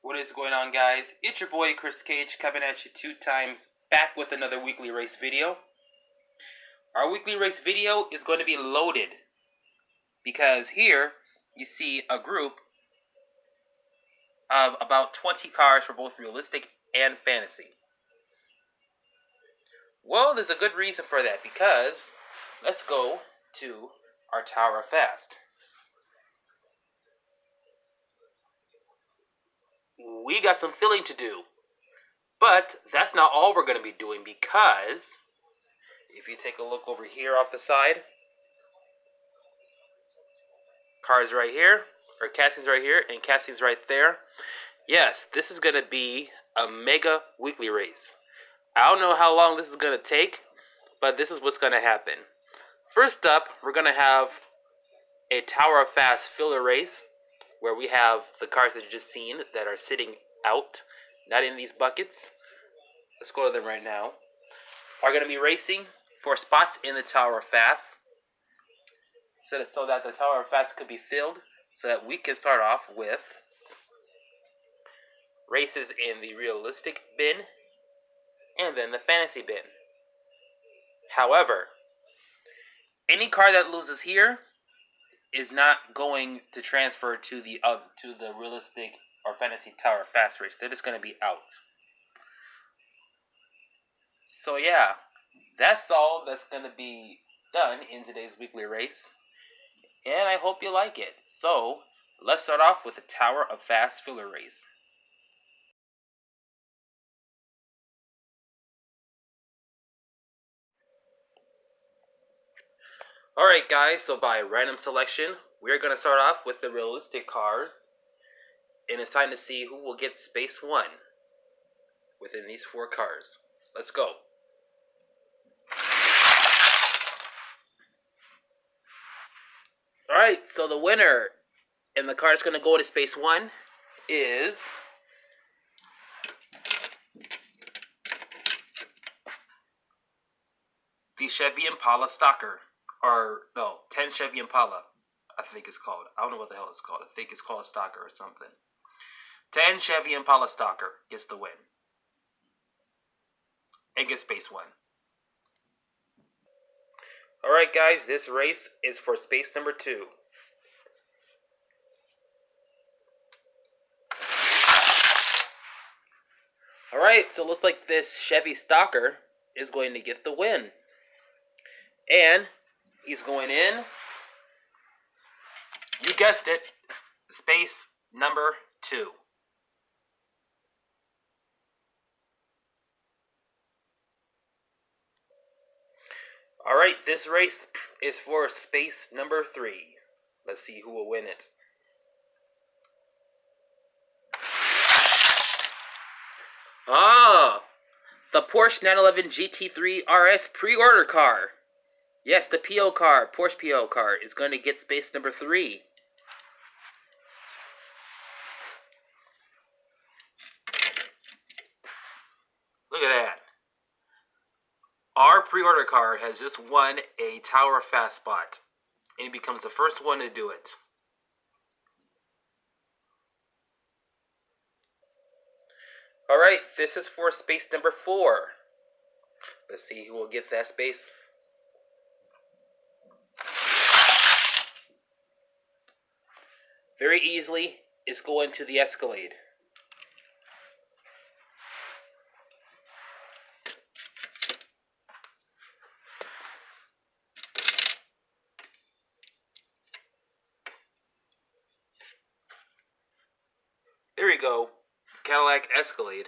What is going on, guys? It's your boy Chris Cage coming at you 2 times back with another weekly race video. Our weekly race video is going to be loaded because here you see a group of about 20 cars for both realistic and fantasy. Well, there's a good reason for that because let's go to our Tower of Fast. We got some filling to do, but that's not all we're going to be doing because if you take a look over here off the side, cars right here, or castings right here, and castings right there. Yes, this is going to be a mega weekly race. I don't know how long this is going to take, but this is what's going to happen. First up, we're going to have a Tower of Fast filler race, where we have the cars that you just seen that are sitting out, not in these buckets. Let's go to them right now. Are going to be racing for spots in the Tower of Fast, so that the Tower of Fast could be filled, so that we can start off with races in the realistic bin and then the fantasy bin. However, any car that loses here is not going to transfer to the realistic or fantasy Tower of Fast race. They're just going to be out. So yeah, that's all that's going to be done in today's weekly race, and I hope you like it. So let's start off with the Tower of Fast filler race. Alright guys, so by random selection, we're going to start off with the realistic cars, and it's time to see who will get space 1 within these 4 cars. Let's go. Alright, so the winner and the car that's going to go to space 1 is the Chevy Impala Stalker. Or, no, 10 Chevy Impala, I think it's called. I don't know what the hell it's called. I think it's called a Stalker or something. 10 Chevy Impala Stalker gets the win. And gets space 1. Alright guys, this race is for space number 2. Alright, so it looks like this Chevy Stalker is going to get the win. And he's going in, you guessed it, space number 2. Alright, this race is for space number 3. Let's see who will win it. The Porsche 911 GT3 RS pre-order car. Yes, the PO car, Porsche PO car, is going to get space number 3. Look at that. Our pre-order car has just won a Tower of Fast spot, and he becomes the first one to do it. Alright, this is for space number 4. Let's see who will get that space. Very easily, it's going to the Escalade. There we go, Cadillac Escalade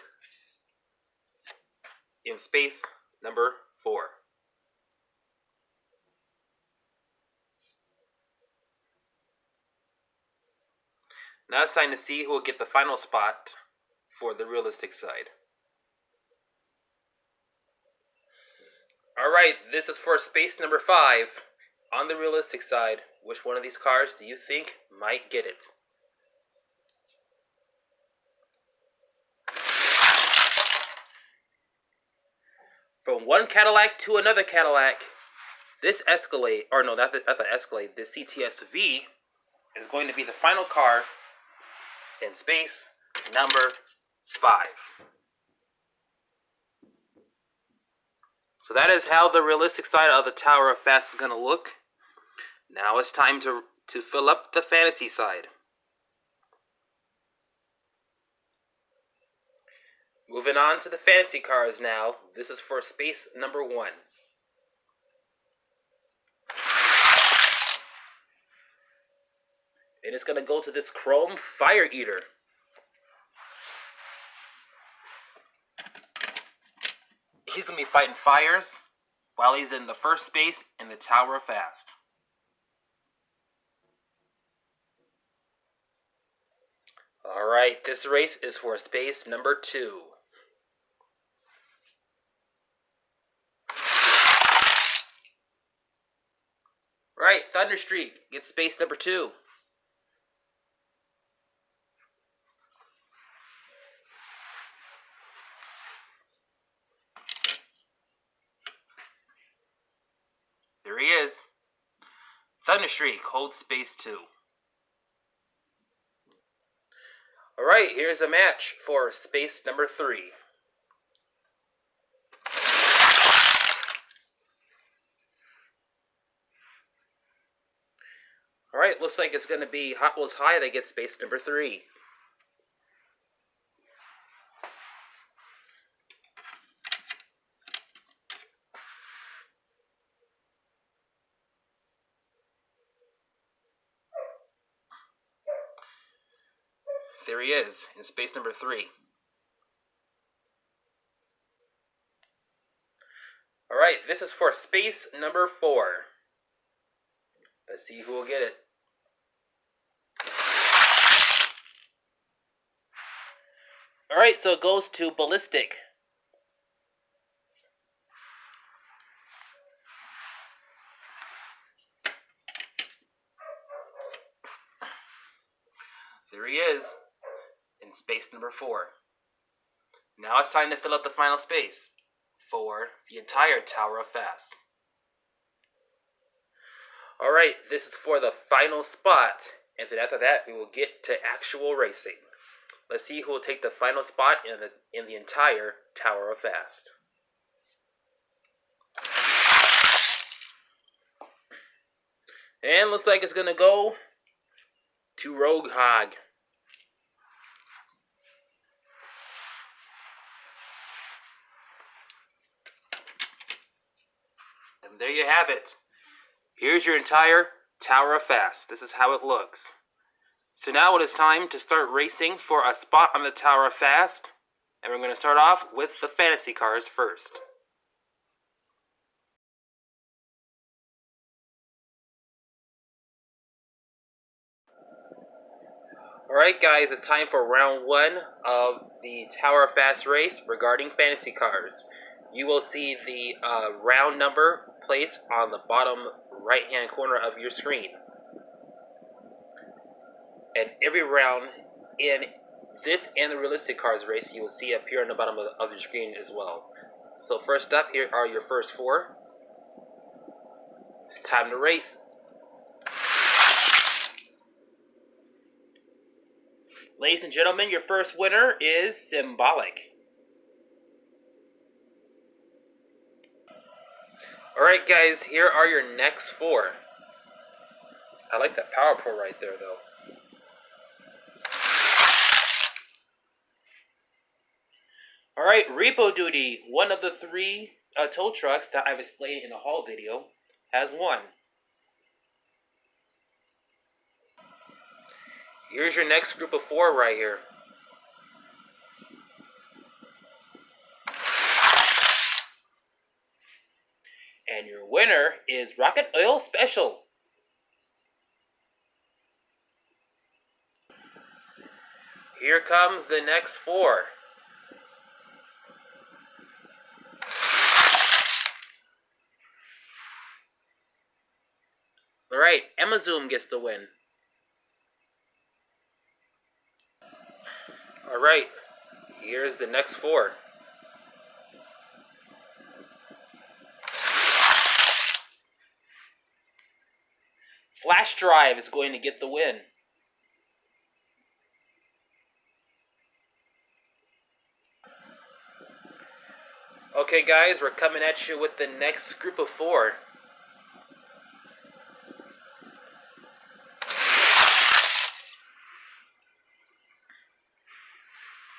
in space number 4. Now it's time to see who will get the final spot for the realistic side. Alright, this is for space number 5. On the realistic side, which one of these cars do you think might get it? From one Cadillac to another Cadillac, this Escalade, or no, not the Escalade, this CTS-V is going to be the final car in space number 5. So that is how the realistic side of the Tower of Fast is going to look. Now it's time to fill up the fantasy side. Moving on to the fantasy cards now. This is for space number 1. And it's going to go to this Chrome Fire Eater. He's going to be fighting fires while he's in the first space in the Tower of Fast. Alright, this race is for space number 2. Right, Thunderstreak gets space number 2. There he is. Thunderstreak holds space 2. Alright, here's a match for space number 3. Alright, looks like it's going to be Hot Wheels High that gets space number 3. There he is, in space number 3. Alright, this is for space number 4. Let's see who will get it. Alright, so it goes to Ballistic. There he is, in space number 4. Now it's time to fill up the final space for the entire Tower of Fast. Alright, this is for the final spot, and then after that we will get to actual racing. Let's see who will take the final spot in the entire Tower of Fast. And looks like it's going to go to Rogue Hog. And there you have it. Here's your entire Tower of Fast. This is how it looks. So now it is time to start racing for a spot on the Tower of Fast. And we're going to start off with the fantasy cars first. Alright guys, it's time for round 1 of the Tower of Fast race regarding fantasy cars. You will see the round number placed on the bottom right hand corner of your screen. And every round in this and the Realistic Cars race you will see appear on the bottom of your screen as well. So first up, here are your first 4. It's time to race. Ladies and gentlemen, your first winner is Symbolic. Alright guys, here are your next 4. I like that power pull right there though. Alright, Repo Duty, one of the 3 tow trucks that I've explained in a haul video, has won. Here's your next group of 4 right here. And your winner is Rocket Oil Special. Here comes the next 4. Alright, Amazoom gets the win. Alright, here's the next 4. Flash Drive is going to get the win. Okay, guys, we're coming at you with the next group of 4.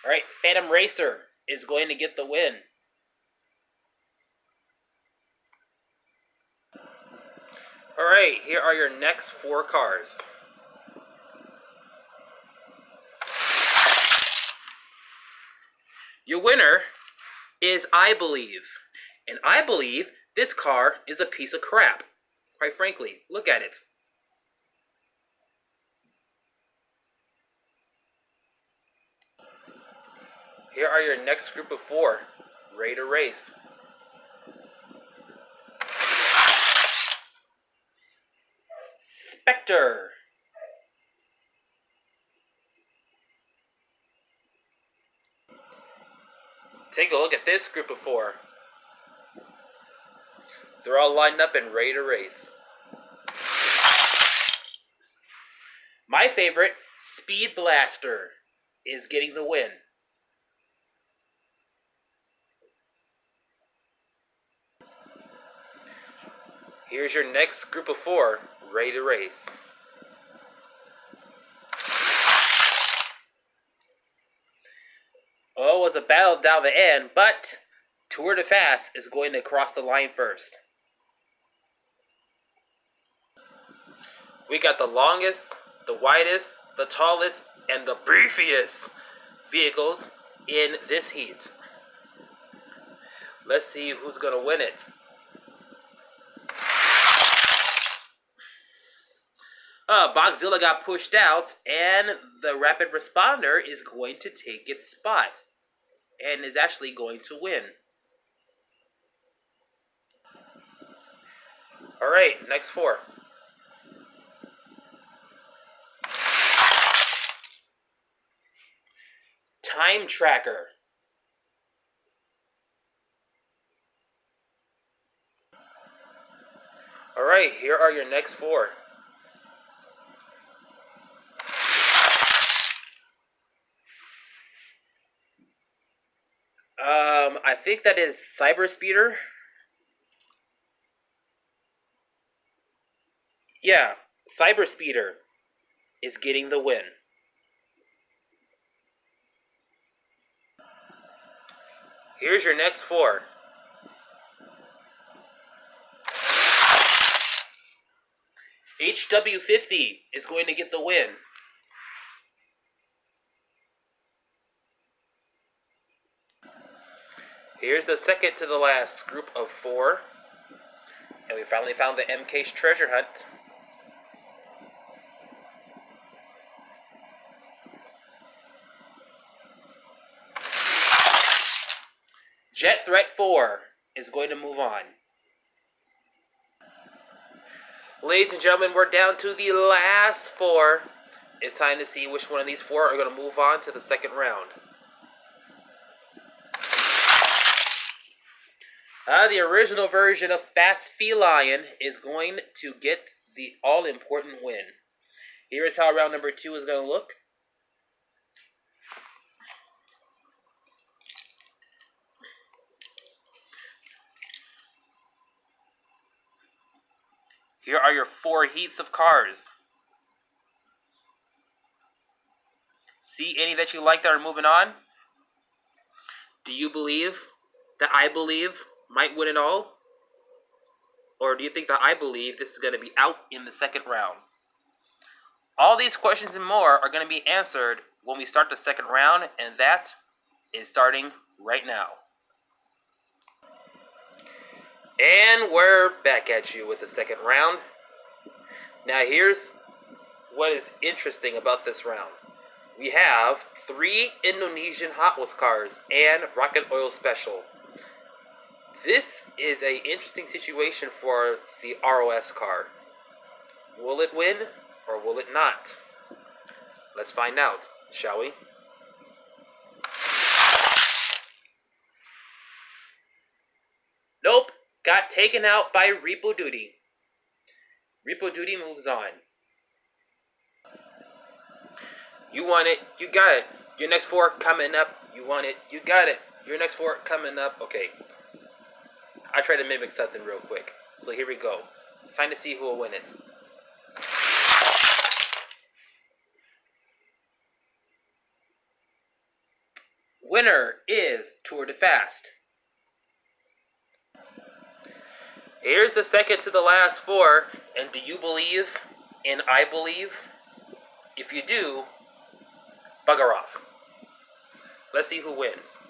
Alright, Phantom Racer is going to get the win. Alright, here are your next 4 cars. Your winner is I Believe. And I believe this car is a piece of crap. Quite frankly, look at it. Here are your next group of 4. Ready to race. Spectre. Take a look at this group of 4. They're all lined up and ready to race. My favorite, Speed Blaster, is getting the win. Here's your next group of 4, ready to race. Oh, it was a battle down the end, but Tour de Fast is going to cross the line first. We got the longest, the widest, the tallest, and the beefiest vehicles in this heat. Let's see who's going to win it. Bogzilla got pushed out, and the Rapid Responder is going to take its spot, and is actually going to win. Alright, next 4. Time Tracker. Alright, here are your next 4. I think that is Cyber Speeder. Yeah, Cyber Speeder is getting the win. Here's your next 4. HW50 is going to get the win. Here's the second to the last group of 4. And we finally found the MK's treasure hunt. Jet Threat 4 is going to move on. Ladies and gentlemen, we're down to the last 4. It's time to see which one of these 4 are going to move on to the second round. The original version of Fast Feline is going to get the all-important win. Here is how round number 2 is going to look. Here are your 4 heats of cars. See any that you like that are moving on? Do you believe that I Believe might win it all? Or do you think that I Believe this is going to be out in the second round? All these questions and more are going to be answered when we start the second round, and that is starting right now. And we're back at you with the second round. Now here's what is interesting about this round. We have 3 Indonesian Hot Wheels cars and Rocket Oil Special. This is an interesting situation for the ROS car. Will it win or will it not? Let's find out, shall we? Nope, got taken out by Repo Duty. Repo Duty moves on. You want it, you got it. Your next 4 coming up, you want it, you got it. Your next four coming up. Okay. I tried to mimic something real quick. So here we go. It's time to see who will win it. Winner is Tour de Fast. Here's the second to the last four. And do you believe in I believe? If you do, bugger off. Let's see who wins.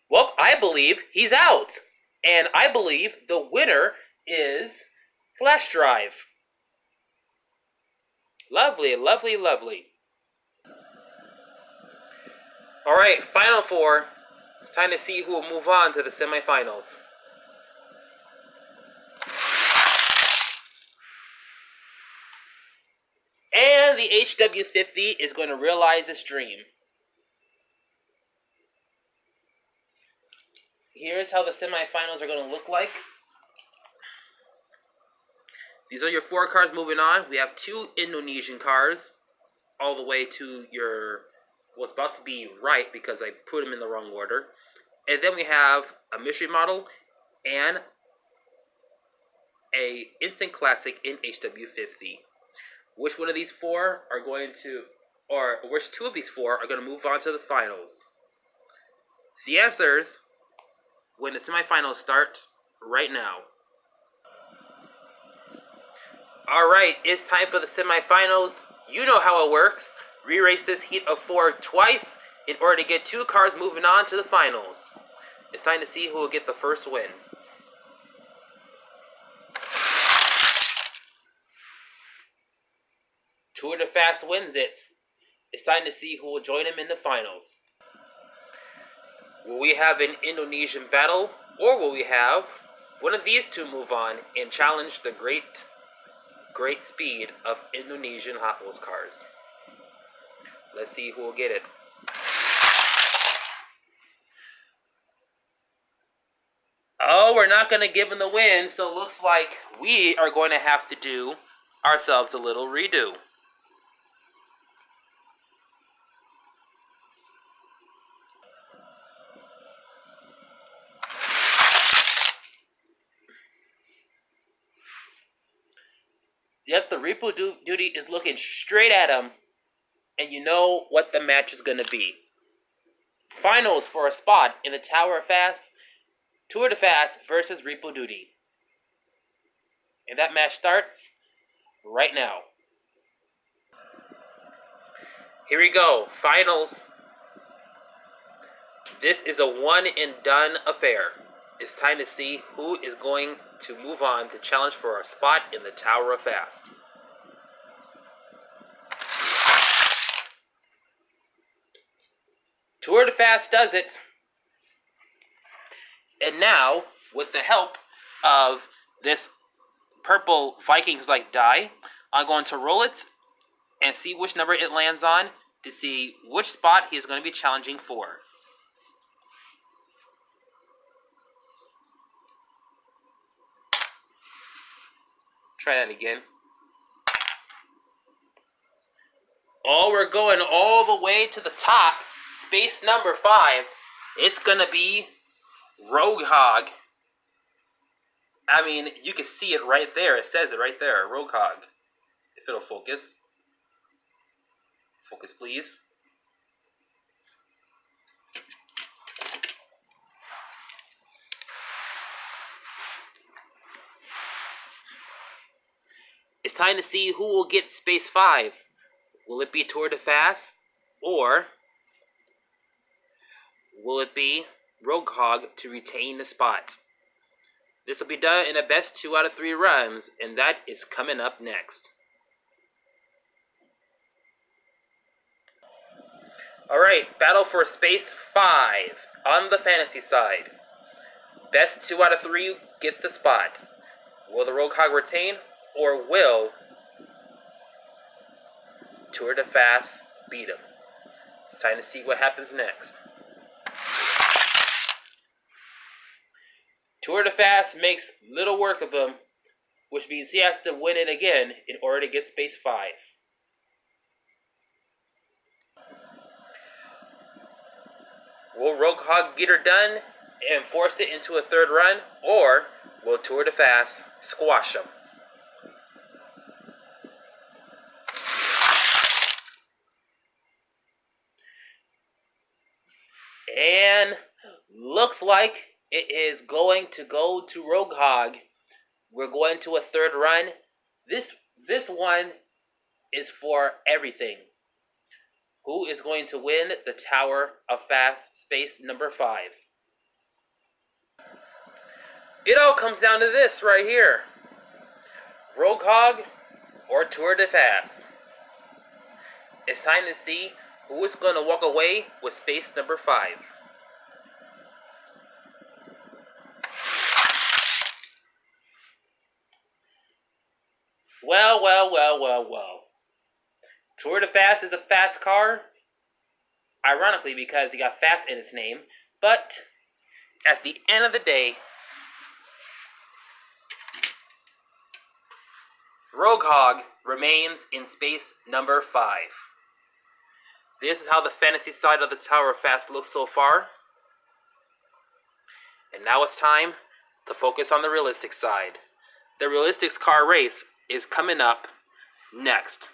Well, I believe he's out. And I believe the winner is Flash Drive. Lovely, lovely, lovely. Alright, final four. It's time to see who will move on to the semifinals. And the HW50 is going to realize its dream. Here's how the semifinals are going to look like. These are your four cars moving on. We have two Indonesian cars all the way to your what's about to be right because I put them in the wrong order. And then we have a mystery model and a instant classic in HW50. Which one of these four are going to, or which two of these four are going to move on to the finals? The answers when the semifinals start right now. Alright, it's time for the semifinals. You know how it works. Re-race this heat of four twice in order to get two cars moving on to the finals. It's time to see who will get the first win. Tour de Fast wins it. It's time to see who will join him in the finals. Will we have an Indonesian battle, or will we have one of these two move on and challenge the great speed of Indonesian Hot Wheels cars? Let's see who will get it. Oh, we're not going to give him the win, so it looks like we are going to have to do ourselves a little redo. Yep, the repo duty is looking straight at him, and you know what the match is going to be. Finals for a spot in the Tower of Fast, Tour de Fast versus Repo Duty. And that match starts right now. Here we go, finals. This is a one and done affair. It's time to see who is going to move on to challenge for a spot in the Tower of Fast. Tour de Fast does it. And now, with the help of this purple Vikings-like die, I'm going to roll it and see which number it lands on to see which spot he is going to be challenging for. Try that again. Oh, we're going all the way to the top. Space number 5. It's going to be Rogue Hog. I mean, you can see it right there. It says it right there. Rogue Hog. If it'll focus. Focus, please. It's time to see who will get Space 5. Will it be Tour de Fast? Or will it be Rogue Hog to retain the spot? This will be done in a best 2 out of 3 runs, and that is coming up next. Alright, battle for Space 5 on the fantasy side. Best 2 out of 3 gets the spot. Will the Rogue Hog retain, or will Tour de Fast beat him? It's time to see what happens next. Tour de Fast makes little work of him, which means he has to win it again in order to get Space 5. Will Roadhog get her done and force it into a third run, or will Tour de Fast squash him? And looks like it is going to go to Roadhog. We're going to a third run. This one is for everything. Who is going to win the Tower of Fast Space number 5? It all comes down to this right here. Roadhog or Tour de Fast. It's time to see who is going to walk away with space number 5. Well. Tour de Fast is a fast car, ironically because he got fast in its name, but at the end of the day, Roadhog remains in space number 5. This is how the fantasy side of the Tower of Fast looks so far. And now it's time to focus on the realistic side. The Realistix car race is coming up next.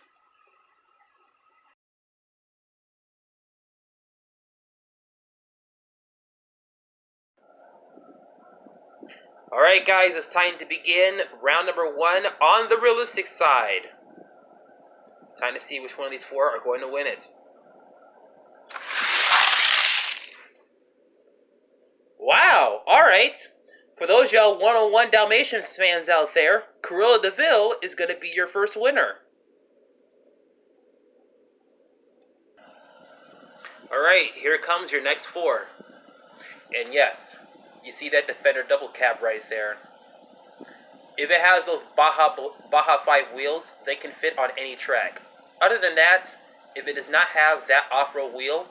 Alright guys, it's time to begin round number 1 on the realistic side. It's time to see which one of these 4 are going to win it. Wow, alright. For those y'all 101 Dalmatians fans out there, Cruella de Vil is going to be your first winner. Alright, here comes your next 4. And yes, you see that Defender double cab right there. If it has those Baja 5 wheels, they can fit on any track. Other than that, if it does not have that off-road wheel,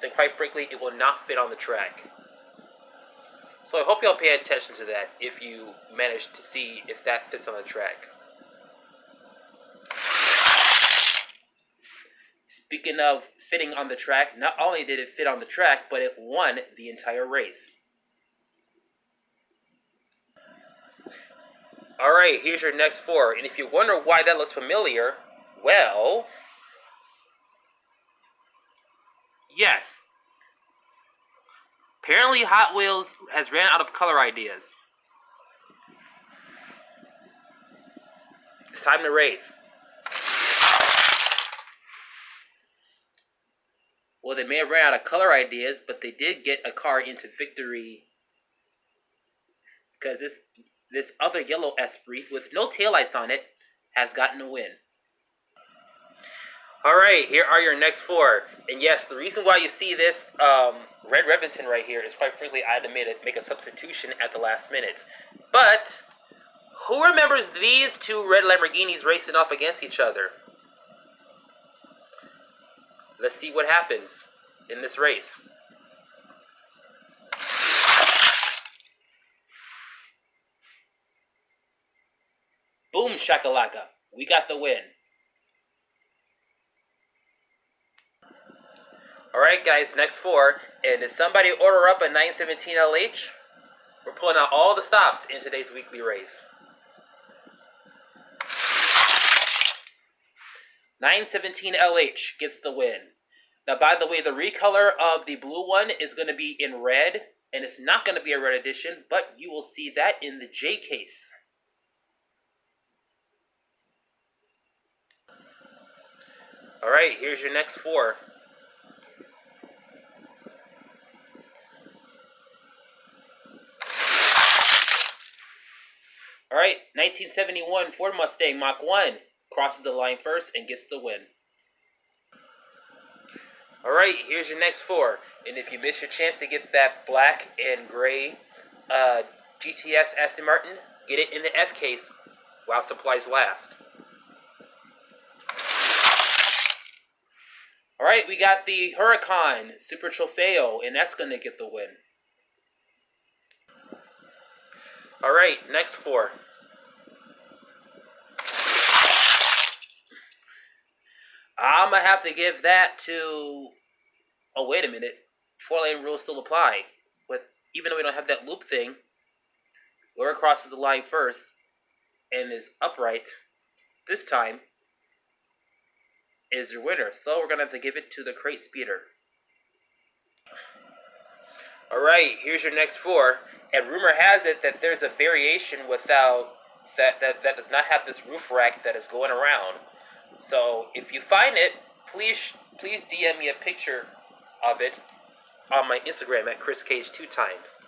then quite frankly, it will not fit on the track. So I hope y'all pay attention to that if you manage to see if that fits on the track. Speaking of fitting on the track, not only did it fit on the track, but it won the entire race. Alright, here's your next 4. And if you wonder why that looks familiar, well, yes. Apparently Hot Wheels has ran out of color ideas. It's time to race. Well, they may have ran out of color ideas, but they did get a car into victory. Because this other yellow Esprit with no taillights on it has gotten a win. Alright, here are your next 4. And yes, the reason why you see this Red Revington right here is quite frankly I had to make a substitution at the last minute. But who remembers these 2 red Lamborghinis racing off against each other? Let's see what happens in this race. Boom shakalaka. We got the win. Alright guys, next 4. And did somebody order up a 917 LH? We're pulling out all the stops in today's weekly race. 917 LH gets the win. Now, by the way, the recolor of the blue one is going to be in red, and it's not going to be a red edition, but you will see that in the J case. Alright, here's your next 4. Alright, 1971 Ford Mustang Mach 1 crosses the line first and gets the win. Alright, here's your next 4. And if you miss your chance to get that black and gray GTS Aston Martin, get it in the F case while supplies last. Alright, we got the Huracan Super Trofeo, and that's going to get the win. Alright, next 4. I'm going to have to give that to... Oh, wait a minute. 4-lane rules still apply. But even though we don't have that loop thing, whoever crosses the line first and is upright this time is your winner. So we're going to have to give it to the crate speeder. Alright, here's your next 4. And rumor has it that there's a variation without that does not have this roof rack that is going around. So if you find it, please DM me a picture of it on my Instagram at ChrisCage2times.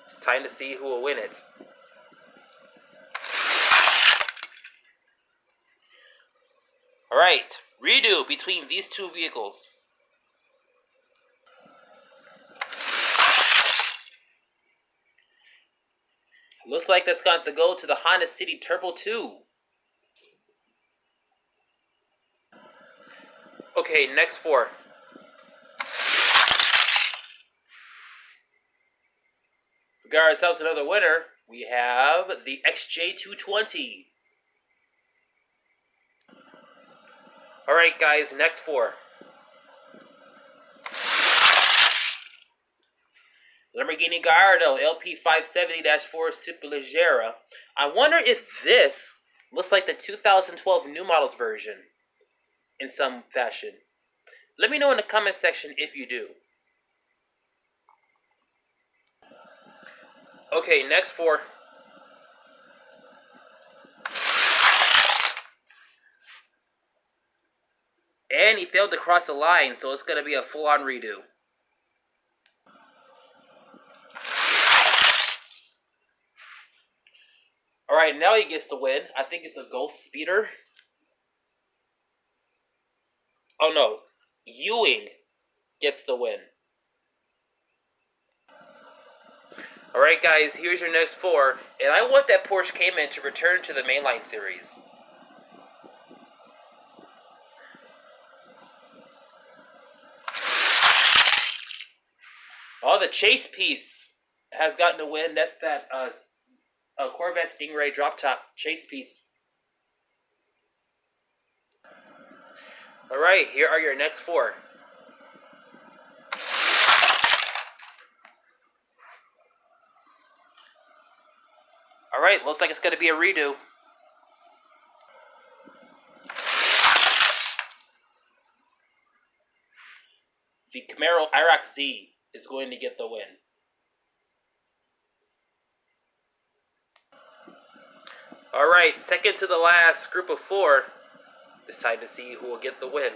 It's time to see who will win it. Alright, redo between these two vehicles. Looks like that's got to go to the Honda City Turbo 2. Okay, next 4. We got ourselves another winner. We have the XJ220. Alright guys, next 4. Lamborghini Gallardo LP570-4 Superleggera. I wonder if this looks like the 2012 new models version in some fashion. Let me know in the comment section if you do. Okay, next 4. And he failed to cross the line, so it's going to be a full-on redo. Alright, now he gets the win. I think it's the Ghost Speeder. Oh no, Ewing gets the win. Alright guys, here's your next 4. And I want that Porsche Cayman to return to the mainline series. Oh, the chase piece has gotten a win. That's that Corvette Stingray drop top chase piece. Alright, here are your next 4. Alright, looks like it's going to be a redo. The Camaro IROC Z is going to get the win. Alright, second to the last group of 4. It's time to see who will get the win.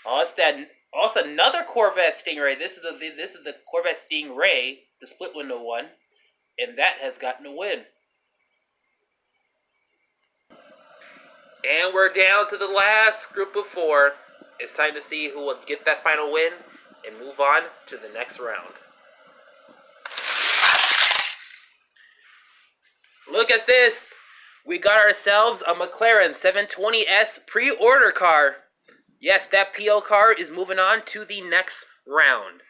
Oh, it's another Corvette Stingray. This is the Corvette Stingray, the split window one, and that has gotten a win. And we're down to the last group of 4. It's time to see who will get that final win and move on to the next round. Look at this. We got ourselves a McLaren 720S pre-order car. Yes, that PO car is moving on to the next round.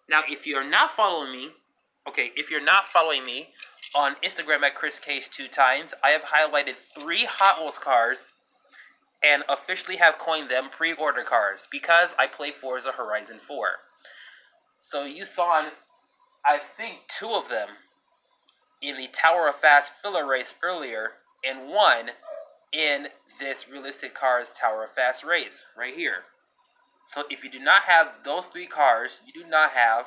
Now, if you're not following me, on Instagram at ChrisCage2times, I have highlighted 3 Hot Wheels cars and officially have coined them pre-order cars because I play Forza Horizon 4. So you saw, I think, 2 of them in the Tower of Fast filler race earlier, and 1 in this Realistic Cars Tower of Fast race right here. So if you do not have those 3 cars, you do not have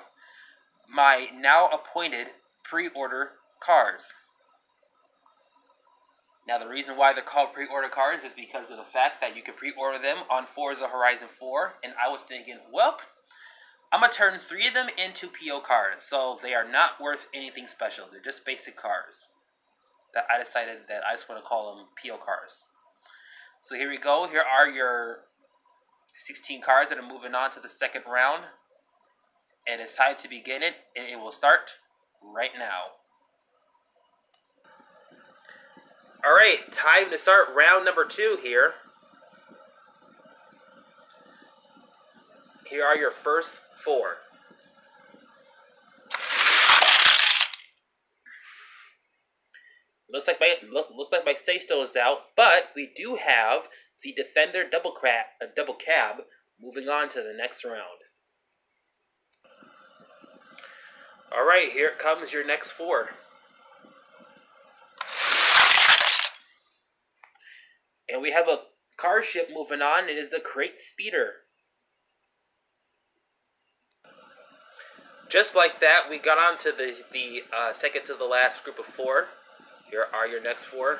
my now appointed pre-order cars. Now the reason why they're called pre-order cars is because of the fact that you can pre-order them on Forza Horizon 4, and I was thinking, well, I'm going to turn 3 of them into PO cars, so they are not worth anything special. They're just basic cars that I decided that I just want to call them PO cars. So here we go. Here are your 16 cars that are moving on to the second round. And it's time to begin it, and it will start right now. Alright, time to start round number 2 here. Here are your first 4. looks like my Seisto is out, but we do have the Defender double cab moving on to the next round. All right, here comes your next four. And we have a car ship moving on. It is the Crate Speeder. Just like that, we got on to the second to the last group of four. Here are your next four.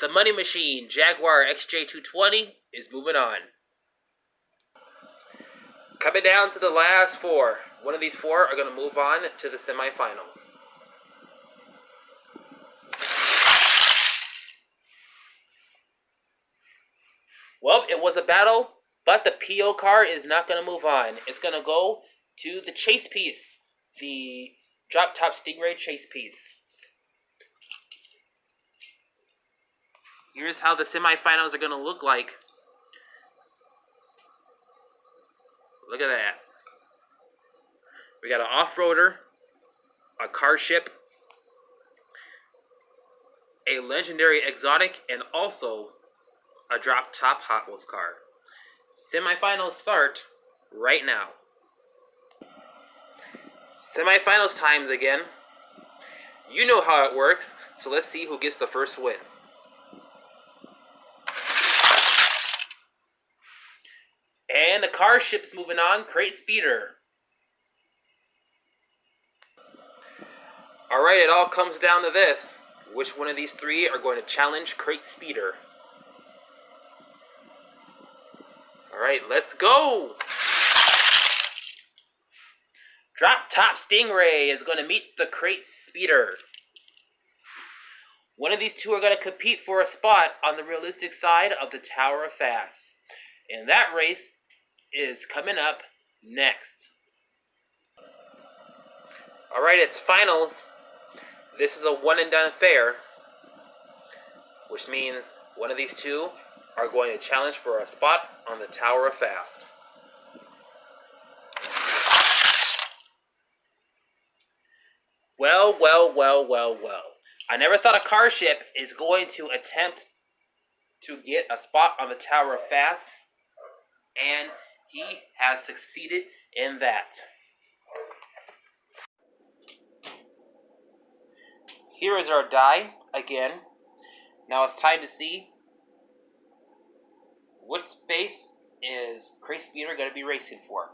The Money Machine Jaguar XJ220 is moving on. Coming down to the last four. One of these four are going to move on to the semifinals. Well, it was a battle, but the PO car is not going to move on. It's going to go to the chase piece, the drop top Stingray chase piece. Here's how the semifinals are going to look like. Look at that. We got an off-roader, a car ship, a legendary exotic, and also a drop top Hot Wheels car. Semifinals start right now. Semifinals times again. You know how it works, so let's see who gets the first win. And the car ship's moving on, Crate Speeder. Alright, it all comes down to this. Which one of these three are going to challenge Crate Speeder? Alright, let's go! Drop Top Stingray is going to meet the Crate Speeder. One of these two are going to compete for a spot on the realistic side of the Tower of Fast. And that race is coming up next. Alright, it's finals. This is a one and done affair, which means one of these two are going to challenge for a spot on the Tower of Fast. Well. I never thought a car ship is going to attempt to get a spot on the Tower of Fast, and he has succeeded in that. Here is our die again. Now it's time to see what space is Crate Speeder going to be racing for.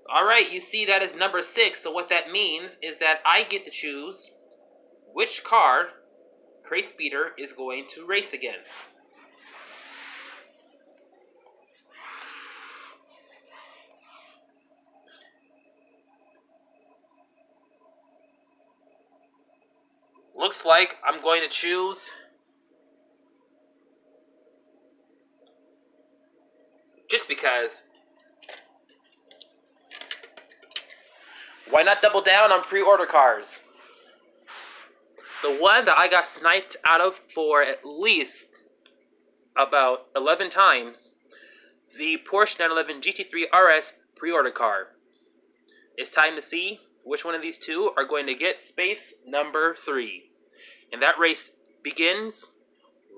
Alright, you see that is number 6, so what that means is that I get to choose which car Crate Speeder is going to race against. Looks like I'm going to choose just because. Why not double down on pre-order cars? The one that I got sniped out of for at least about 11 times, the Porsche 911 GT3 RS pre-order car. It's time to see which one of these two are going to get space number 3. And that race begins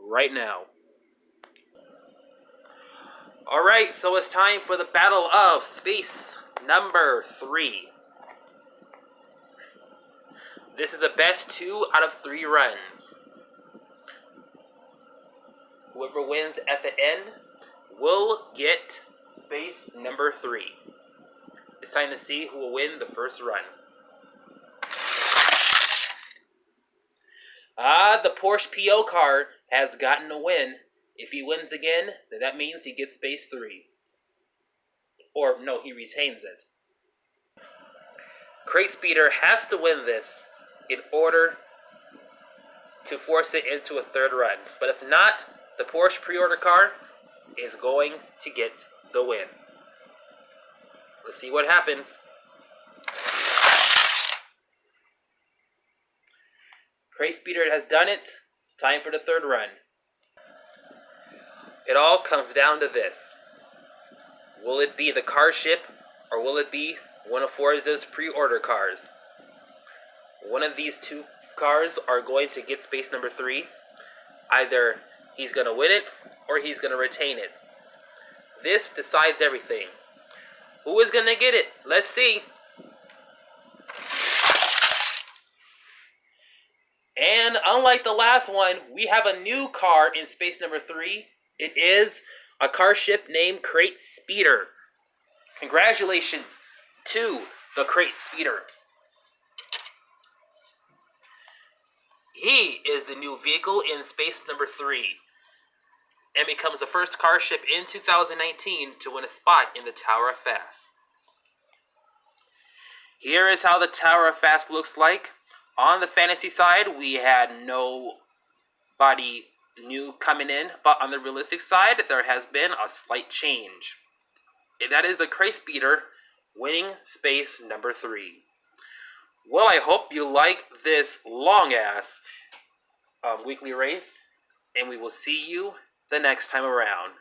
right now. Alright, so it's time for the battle of space number 3. This is a best 2 out of 3 runs. Whoever wins at the end will get space number 3. It's time to see who will win the first run. The Porsche PO car has gotten a win. If he wins again, then that means he gets space 3. Or, no, he retains it. Crate Speeder has to win this in order to force it into a third run. But if not, the Porsche pre-order car is going to get the win. Let's see what happens. Crate Speeder has done it. It's time for the third run. It all comes down to this. Will it be the car ship, or will it be one of Forza's pre-order cars? One of these two cars are going to get space number 3. Either he's going to win it, or he's going to retain it. This decides everything. Who is going to get it? Let's see. And unlike the last one, we have a new car in space number 3. It is a car ship named Crate Speeder. Congratulations to the Crate Speeder. He is the new vehicle in space number 3 and becomes the first car ship in 2019 to win a spot in the Tower of Fast. Here is how the Tower of Fast looks like. On the fantasy side, we had nobody new coming in, but on the realistic side, there has been a slight change. And that is the Crate Speeder winning space number 3. Well, I hope you like this long-ass weekly race, and we will see you the next time around.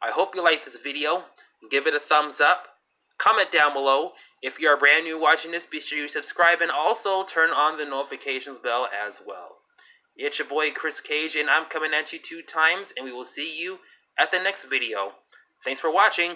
I hope you like this video. Give it a thumbs up. Comment down below. If you are brand new watching this, be sure you subscribe and also turn on the notifications bell as well. It's your boy Chris Cage, and I'm coming at you 2 times, and we will see you at the next video. Thanks for watching.